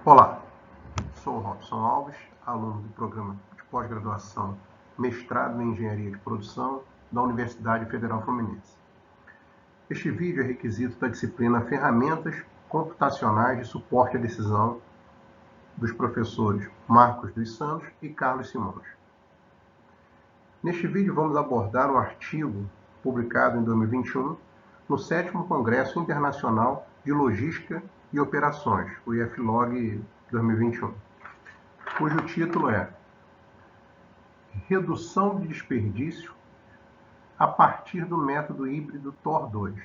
Olá, sou o Robson Alves, aluno do programa de pós-graduação Mestrado em Engenharia de Produção da Universidade Federal Fluminense. Este vídeo é requisito da disciplina Ferramentas Computacionais de Suporte à Decisão dos professores Marcos dos Santos e Carlos Simões. Neste vídeo vamos abordar um artigo publicado em 2021 no 7º Congresso Internacional de Logística e Operações, o IFLOG 2021, cujo título é Redução de Desperdício a partir do método híbrido TOR2,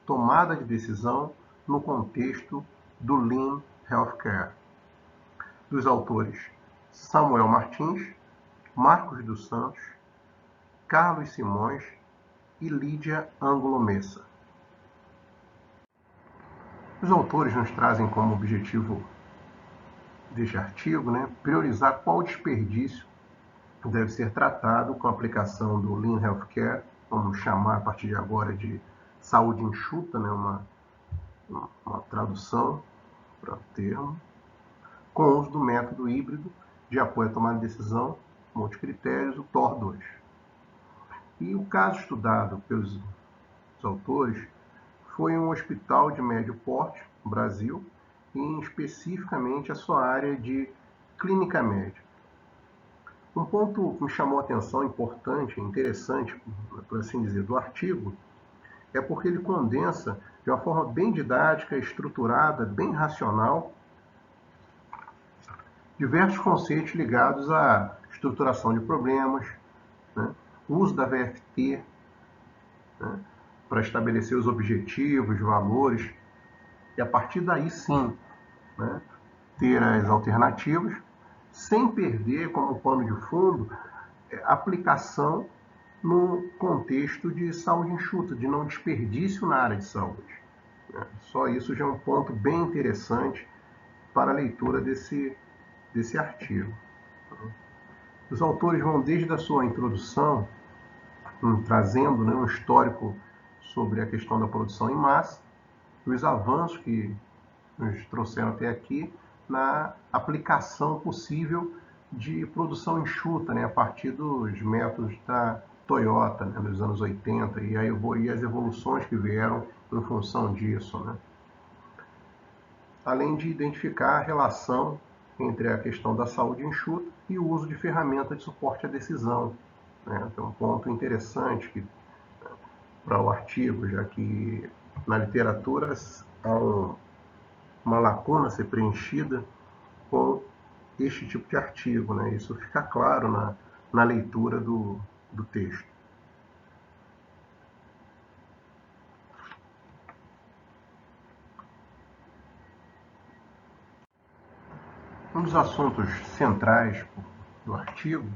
tomada de decisão no contexto do Lean Healthcare, dos autores Samuel Martins, Marcos dos Santos, Carlos Simões e Lídia Ângulo Messa. Os autores nos trazem como objetivo deste artigo, priorizar qual desperdício deve ser tratado com a aplicação do Lean Healthcare, vamos chamar a partir de agora de saúde enxuta, uma tradução para o termo, com o uso do método híbrido de apoio à tomada de decisão multicritérios, o TOR2. E o caso estudado pelos autores foi um hospital de médio porte no Brasil, e especificamente a sua área de clínica médica. Um ponto que me chamou a atenção importante, interessante, por assim dizer, do artigo, é porque ele condensa de uma forma bem didática, estruturada, bem racional, diversos conceitos ligados à estruturação de problemas, o uso da VFT, para estabelecer os objetivos, valores, e a partir daí sim, ter as alternativas, sem perder como pano de fundo a aplicação no contexto de saúde enxuta, de não desperdício na área de saúde. Só isso já é um ponto bem interessante para a leitura desse artigo. Os autores vão desde a sua introdução, trazendo um histórico sobre a questão da produção em massa, os avanços que nos trouxeram até aqui na aplicação possível de produção enxuta, a partir dos métodos da Toyota, nos anos 80, e as evoluções que vieram em função disso. Além de identificar a relação entre a questão da saúde enxuta e o uso de ferramentas de suporte à decisão. Então, um ponto interessante para o artigo, já que na literatura há uma lacuna a ser preenchida com este tipo de artigo. Isso fica claro na leitura do texto. Um dos assuntos centrais do artigo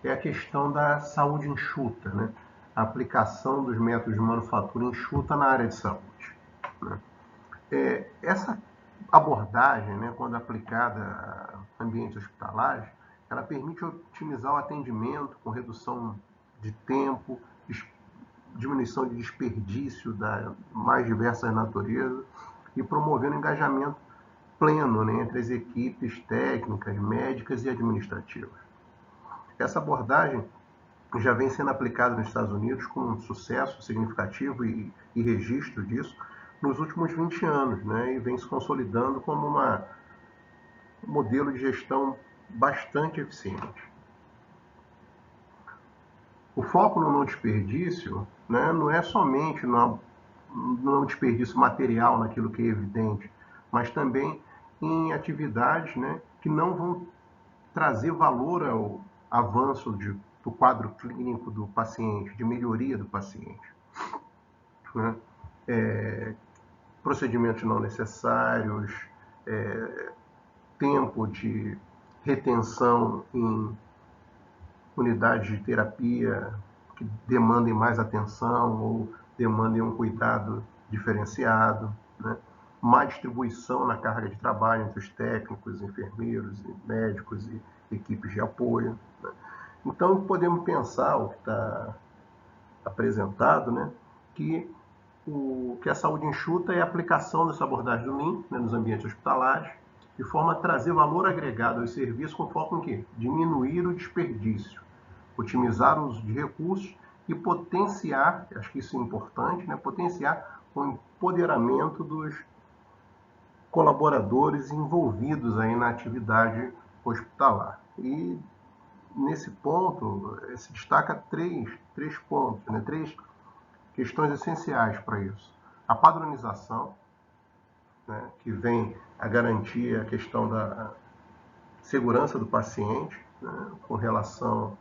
é a questão da saúde enxuta, a aplicação dos métodos de manufatura enxuta na área de saúde. Essa abordagem, quando aplicada a ambientes hospitalares, ela permite otimizar o atendimento com redução de tempo, diminuição de desperdício das mais diversas naturezas e promovendo engajamento pleno entre as equipes técnicas, médicas e administrativas. Essa abordagem já vem sendo aplicada nos Estados Unidos com um sucesso significativo e registro disso nos últimos 20 anos, e vem se consolidando como um modelo de gestão bastante eficiente. O foco no não desperdício não é somente no não desperdício material, naquilo que é evidente, mas também em atividades que não vão trazer valor ao avanço do quadro clínico do paciente, de melhoria do paciente. Procedimentos não necessários, tempo de retenção em unidades de terapia que demandem mais atenção ou demandem um cuidado diferenciado, má distribuição na carga de trabalho entre os técnicos, enfermeiros, médicos e equipes de apoio. Então, podemos pensar, o que está apresentado, que a saúde enxuta é a aplicação dessa abordagem do Lean nos ambientes hospitalares, de forma a trazer valor agregado aos serviços com foco em quê? Diminuir o desperdício, otimizar o uso de recursos e potenciar, acho que isso é importante, né? Potenciar o empoderamento dos colaboradores envolvidos aí na atividade hospitalar. E nesse ponto, se destaca três pontos, né? Três questões essenciais para isso. A padronização, né? Que vem a garantir a questão da segurança do paciente, né? Com relação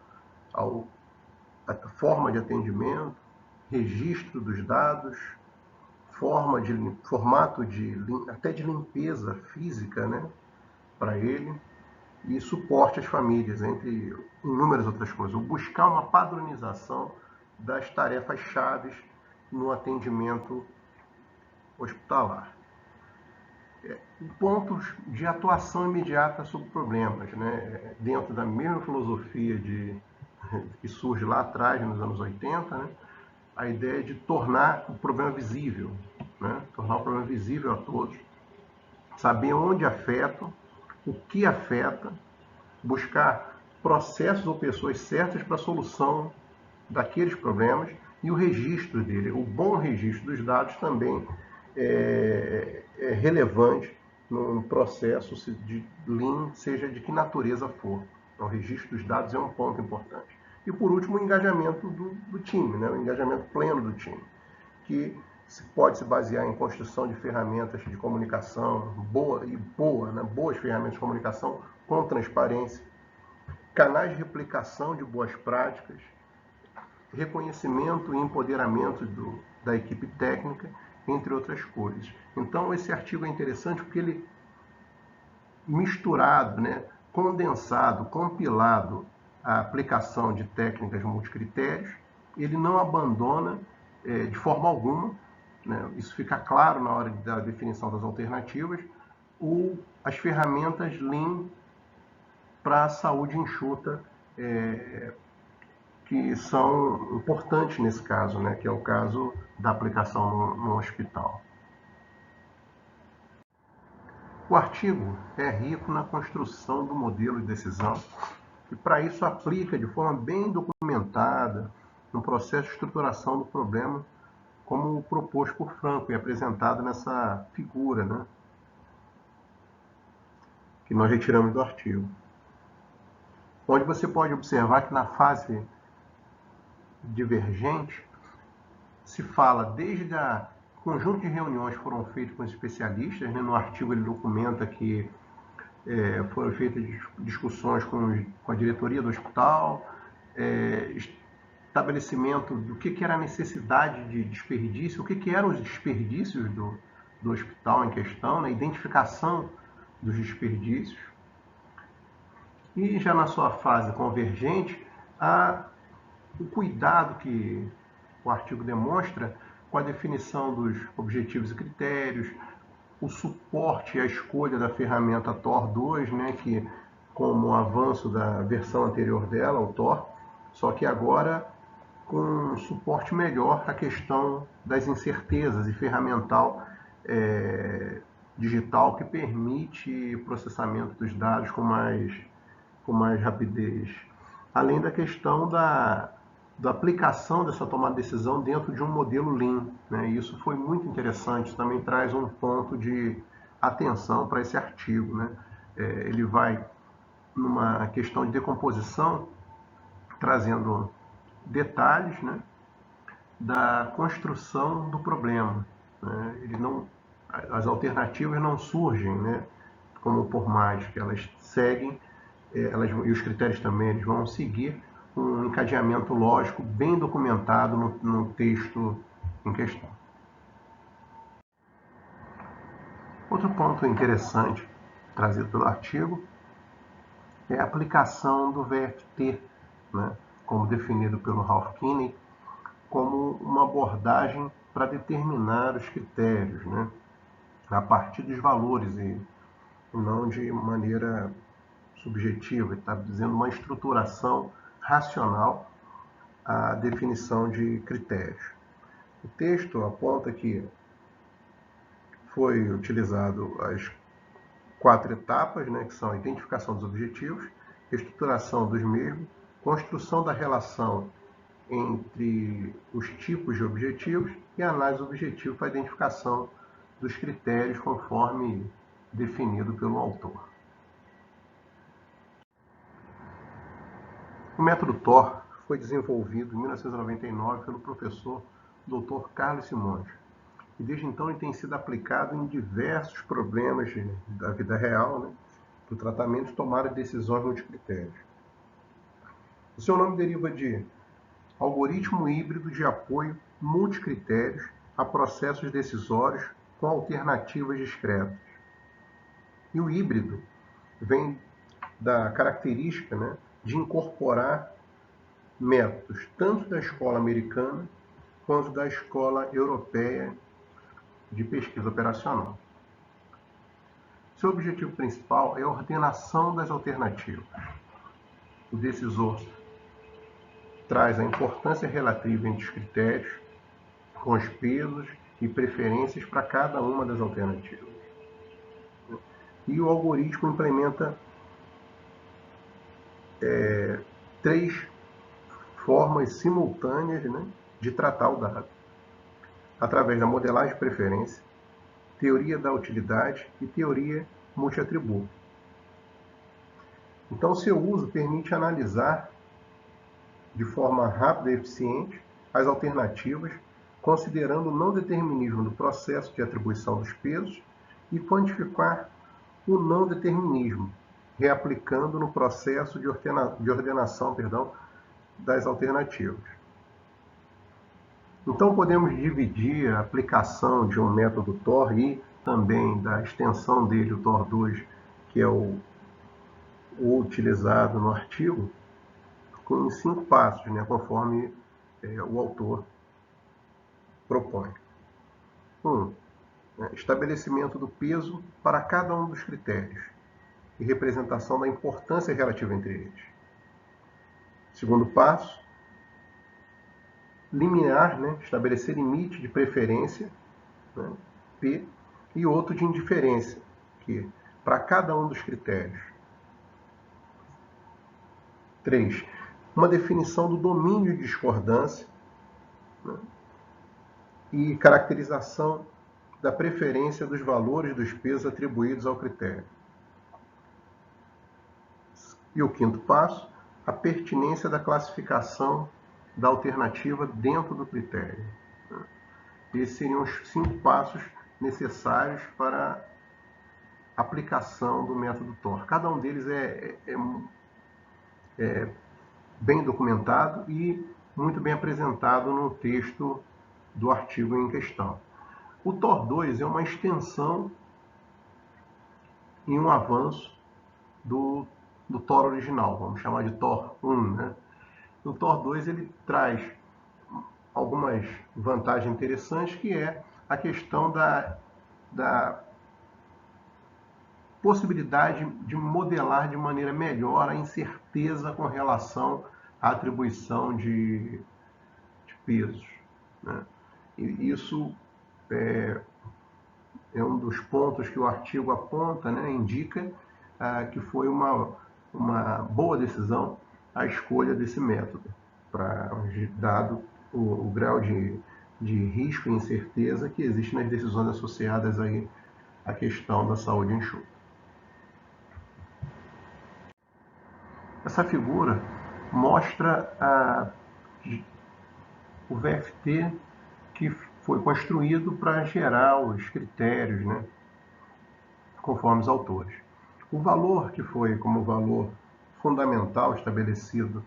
à forma de atendimento, registro dos dados, formato até de limpeza física, né? Para ele, e suporte às famílias, entre inúmeras outras coisas. Buscar uma padronização das tarefas chaves no atendimento hospitalar. Pontos de atuação imediata sobre problemas, né? Dentro da mesma filosofia que surge lá atrás, nos anos 80, né? A ideia de tornar o problema visível, né? Tornar o problema visível a todos, saber onde afeta, o que afeta, buscar processos ou pessoas certas para a solução daqueles problemas e o registro dele. O bom registro dos dados também é relevante no processo de Lean, seja de que natureza for. Então, o registro dos dados é um ponto importante. E, por último, o engajamento do time, né? O engajamento pleno do time, que pode se basear em construção de ferramentas de comunicação, boas ferramentas de comunicação com transparência, canais de replicação de boas práticas, reconhecimento e empoderamento da equipe técnica, entre outras coisas. Então, esse artigo é interessante porque ele, misturado, né, condensado, compilado a aplicação de técnicas multicritérios, ele não abandona de forma alguma, né, isso fica claro na hora da definição das alternativas, as ferramentas Lean para a saúde enxuta, que são importantes nesse caso, né, que é o caso da aplicação no hospital. O artigo é rico na construção do modelo de decisão e, para isso, aplica de forma bem documentada um processo de estruturação do problema, como proposto por Franco e apresentado nessa figura, né, que nós retiramos do artigo. Onde você pode observar que na fase divergente se fala desde conjunto de reuniões que foram feitas com especialistas, né? No artigo ele documenta que foram feitas discussões com a diretoria do hospital, estabelecimento do que era a necessidade de desperdício, o que eram os desperdícios do hospital em questão, né? Identificação dos desperdícios. E já na sua fase convergente, o cuidado que o artigo demonstra com a definição dos objetivos e critérios, o suporte e a escolha da ferramenta TOR 2, né, que como um avanço da versão anterior dela, o TOR, só que agora com um suporte melhor à questão das incertezas e ferramental digital que permite o processamento dos dados com mais rapidez. Além da questão da aplicação dessa tomada de decisão dentro de um modelo Lean, né? Isso foi muito interessante, também traz um ponto de atenção para esse artigo, né? Ele vai numa questão de decomposição, trazendo detalhes, né, da construção do problema, né? As alternativas não surgem, né, como por mágica, elas seguem, e os critérios também eles vão seguir um encadeamento lógico bem documentado no texto em questão. Outro ponto interessante trazido pelo artigo é a aplicação do VFT, né, como definido pelo Ralph Kinney, como uma abordagem para determinar os critérios, né, a partir dos valores e não de maneira subjetiva. Ele está dizendo uma estruturação racional à definição de critérios. O texto aponta que foi utilizado as 4 etapas, né, que são a identificação dos objetivos, estruturação dos mesmos, construção da relação entre os tipos de objetivos e análise do objetivo para a identificação dos critérios conforme definido pelo autor. O método TOR foi desenvolvido em 1999 pelo professor Dr. Carlos Simões, e desde então ele tem sido aplicado em diversos problemas da vida real, né, para o tratamento e tomada de decisões multicritérios. O seu nome deriva de algoritmo híbrido de apoio multicritérios a processos decisórios com alternativas discretas. E o híbrido vem da característica, né, de incorporar métodos tanto da escola americana quanto da escola europeia de pesquisa operacional. Seu objetivo principal é a ordenação das alternativas. O decisor traz a importância relativa entre os critérios, com os pesos e preferências para cada uma das alternativas. E o algoritmo implementa 3 formas simultâneas, né, de tratar o dado, através da modelagem de preferência, teoria da utilidade e teoria multiatributo. Então, seu uso permite analisar de forma rápida e eficiente as alternativas, considerando o não determinismo do processo de atribuição dos pesos e quantificar o não determinismo, reaplicando no processo de ordenação das alternativas. Então, podemos dividir a aplicação de um método TOR e também da extensão dele, o TOR 2, que é o utilizado no artigo, com 5 passos, né, conforme o autor propõe. 1. Estabelecimento do peso para cada um dos critérios e representação da importância relativa entre eles. Segundo passo, limiar, né, estabelecer limite de preferência, né, P, e outro de indiferença, Q, para cada um dos critérios. 3. Uma definição do domínio de discordância, né, e caracterização da preferência dos valores dos pesos atribuídos ao critério. E o 5º passo, a pertinência da classificação da alternativa dentro do critério. Esses seriam os 5 passos necessários para a aplicação do método TOR. Cada um deles é bem documentado e muito bem apresentado no texto do artigo em questão. O TOR 2 é uma extensão e um avanço do TOR original, vamos chamar de TOR 1. Né? O TOR 2 ele traz algumas vantagens interessantes, que é a questão da possibilidade de modelar de maneira melhor a incerteza com relação à atribuição de pesos. Né? E isso é um dos pontos que o artigo aponta, né, indica que foi uma boa decisão a escolha desse método, dado o grau de risco e incerteza que existe nas decisões associadas aí à questão da saúde enxuta. Essa figura mostra o VFT que foi construído para gerar os critérios, né, conforme os autores. O valor que foi como valor fundamental estabelecido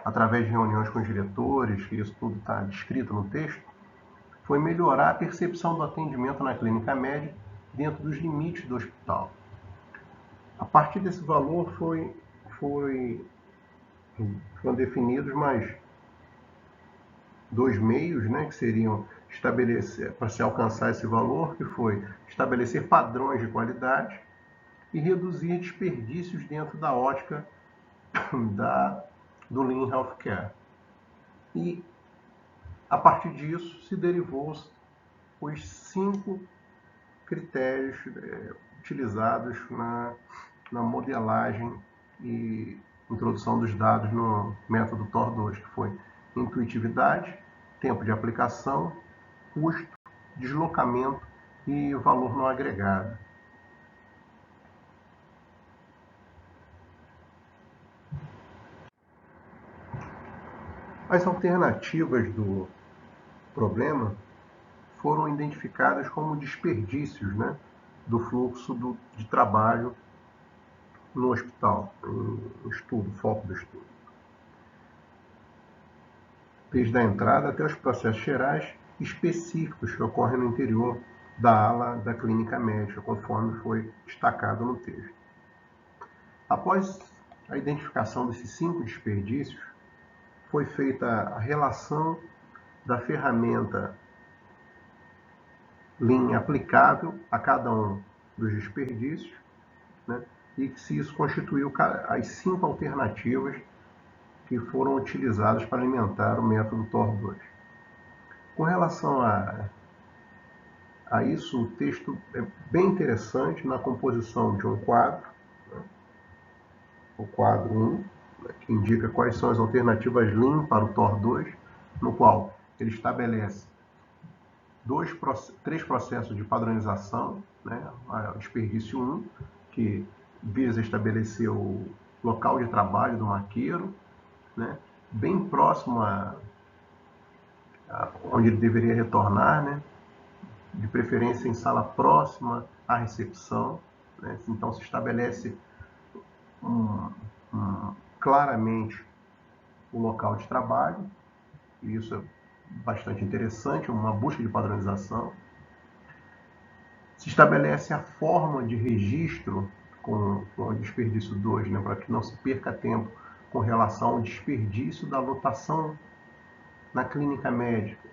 através de reuniões com os diretores, que isso tudo está descrito no texto, foi melhorar a percepção do atendimento na clínica médica dentro dos limites do hospital. A partir desse valor foram definidos mais 2 meios, né, que seriam estabelecer, para se alcançar esse valor, que foi estabelecer padrões de qualidade e reduzir desperdícios dentro da ótica do Lean Healthcare. E, a partir disso, se derivou os 5 critérios utilizados na modelagem e introdução dos dados no método TOR2, que foi intuitividade, tempo de aplicação, custo, deslocamento e valor não agregado. As alternativas do problema foram identificadas como desperdícios, né, do fluxo de trabalho no hospital, no estudo, foco do estudo. Desde a entrada até os processos gerais específicos que ocorrem no interior da ala da clínica médica, conforme foi destacado no texto. Após a identificação desses 5 desperdícios, foi feita a relação da ferramenta Lean aplicável a cada um dos desperdícios, né, e que se isso constituiu as 5 alternativas que foram utilizadas para alimentar o método TOR2. Com relação a isso, o texto é bem interessante na composição de um quadro, né, o quadro 1, né, que indica quais são as alternativas Lean para o TOR2, no qual ele estabelece 3 processos de padronização, né, o desperdício 1, que visa estabelecer o local de trabalho do maqueiro, né, bem próximo a onde ele deveria retornar, né, de preferência em sala próxima à recepção, né, então se estabelece claramente o local de trabalho, e isso é bastante interessante, uma busca de padronização. Se estabelece a forma de registro com o desperdício 2, né, para que não se perca tempo com relação ao desperdício da lotação na clínica médica.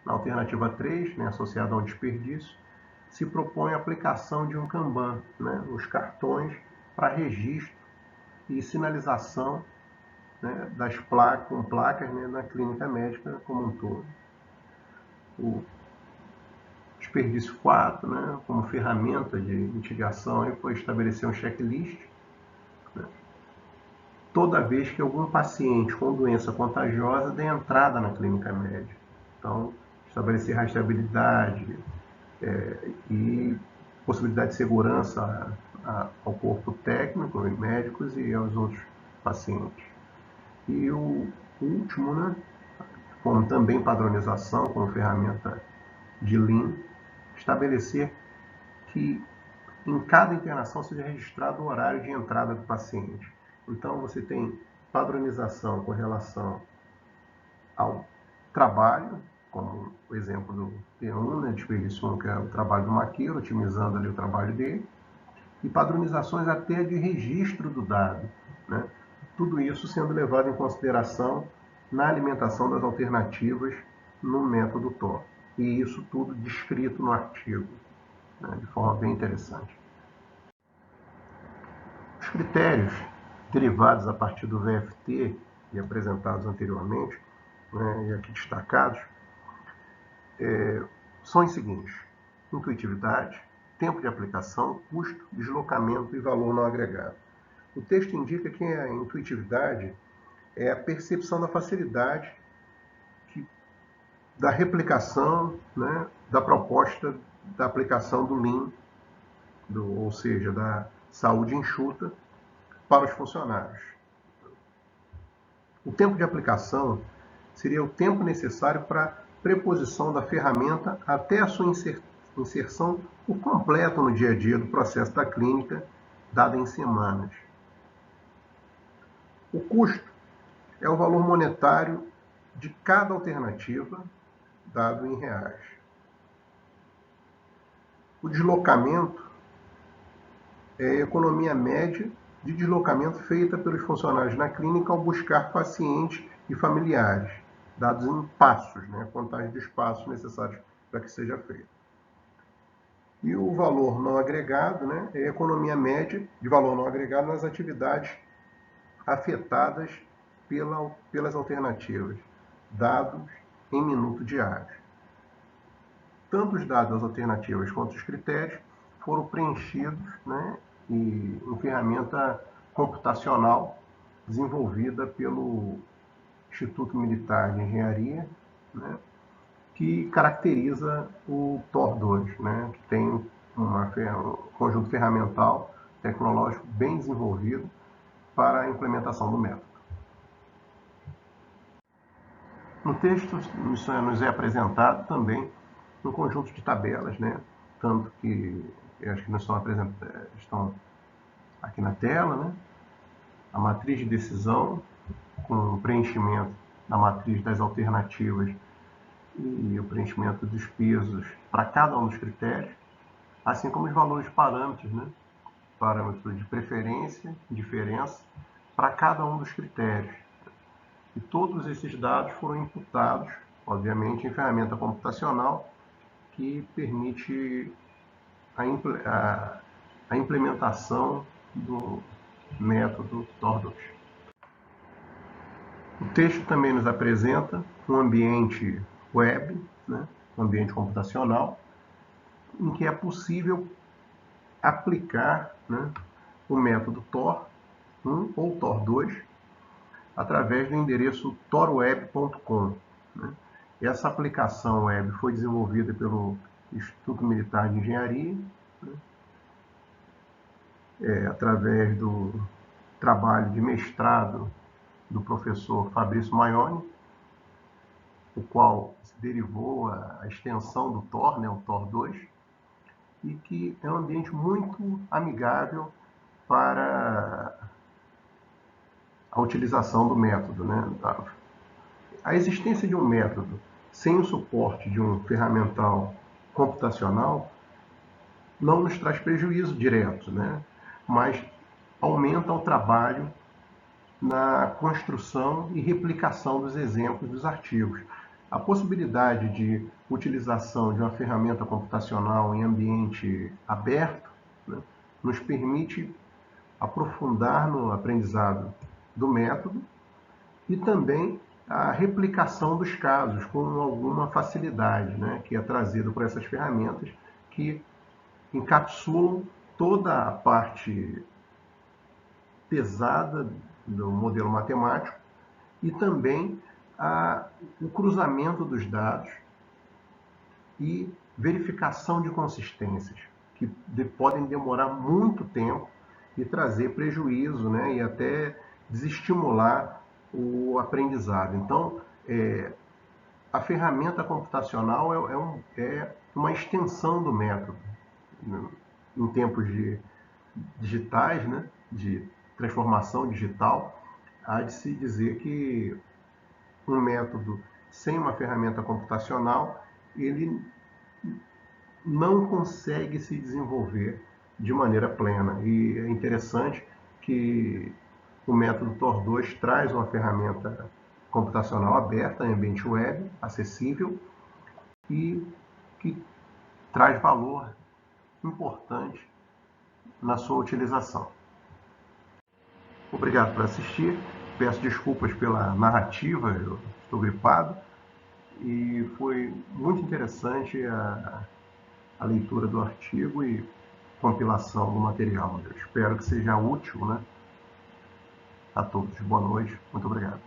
Na alternativa 3, né, associada ao desperdício, se propõe a aplicação de um Kanban, né, os cartões para registro e sinalização, né, com placas, né, na clínica médica como um todo. O desperdício 4, né, como ferramenta de mitigação, aí foi estabelecer um checklist, né, toda vez que algum paciente com doença contagiosa dê entrada na clínica médica. Então, estabelecer rastreabilidade e possibilidade de segurança ao corpo técnico, aos médicos e aos outros pacientes. E o último, né, como também padronização, como ferramenta de Lean, estabelecer que em cada internação seja registrado o horário de entrada do paciente. Então, você tem padronização com relação ao trabalho, como o exemplo do P1, né, desperdício 1, que é o trabalho do maqueiro, otimizando ali o trabalho dele, e padronizações até de registro do dado, né? Tudo isso sendo levado em consideração na alimentação das alternativas no método TOR. E isso tudo descrito no artigo, né, de forma bem interessante. Os critérios derivados a partir do VFT e apresentados anteriormente, né, e aqui destacados, são os seguintes: intuitividade, tempo de aplicação, custo, deslocamento e valor não agregado. O texto indica que a intuitividade é a percepção da facilidade da replicação, né, da proposta da aplicação do Lean, ou seja, da saúde enxuta, para os funcionários. O tempo de aplicação seria o tempo necessário para a preposição da ferramenta até a sua inserção por completo no dia a dia do processo da clínica, dada em semanas. O custo é o valor monetário de cada alternativa, dado em reais. O deslocamento é a economia média de deslocamento feita pelos funcionários na clínica ao buscar pacientes e familiares, dados em passos, né, a contagem dos passos necessários para que seja feito. E o valor não agregado, né, é a economia média de valor não agregado nas atividades afetadas pelas alternativas, dados em minuto diário. Tanto os dados das alternativas quanto os critérios foram preenchidos, né, e em ferramenta computacional desenvolvida pelo Instituto Militar de Engenharia, né, que caracteriza o TOR2, né, que tem um conjunto ferramental tecnológico bem desenvolvido para a implementação do método. No texto, nos é apresentado também um conjunto de tabelas, né, tanto que eu acho que não estão aqui na tela, né, a matriz de decisão com o preenchimento da matriz das alternativas e o preenchimento dos pesos para cada um dos critérios, assim como os valores parâmetros, né? Parâmetros de preferência, diferença, para cada um dos critérios. E todos esses dados foram imputados, obviamente, em ferramenta computacional que permite a implementação do método TOR2. O texto também nos apresenta um ambiente web, né, um ambiente computacional, em que é possível aplicar, né, o método TOR1 ou TOR2 através do endereço torweb.com. Né. Essa aplicação web foi desenvolvida pelo Instituto Militar de Engenharia, né, através do trabalho de mestrado do professor Fabrício Maioni, o qual se derivou a extensão do TOR, né, o TOR2, e que é um ambiente muito amigável para a utilização do método, né? A existência de um método sem o suporte de um ferramental computacional não nos traz prejuízo direto, né? Mas aumenta o trabalho na construção e replicação dos exemplos dos artigos. A possibilidade de utilização de uma ferramenta computacional em ambiente aberto, né, nos permite aprofundar no aprendizado do método e também a replicação dos casos com alguma facilidade, né, que é trazida por essas ferramentas que encapsulam toda a parte pesada do modelo matemático e também o cruzamento dos dados e verificação de consistências, que podem demorar muito tempo e trazer prejuízo, né, e até desestimular o aprendizado. Então, a ferramenta computacional é uma extensão do método. Em tempos digitais, né, de transformação digital, há de se dizer que um método sem uma ferramenta computacional, ele não consegue se desenvolver de maneira plena. E é interessante que o método TOR2 traz uma ferramenta computacional aberta em ambiente web, acessível, e que traz valor importante na sua utilização. Obrigado por assistir. Peço desculpas pela narrativa, eu estou gripado. E foi muito interessante a leitura do artigo e compilação do material. Eu espero que seja útil, né, a todos. Boa noite. Muito obrigado.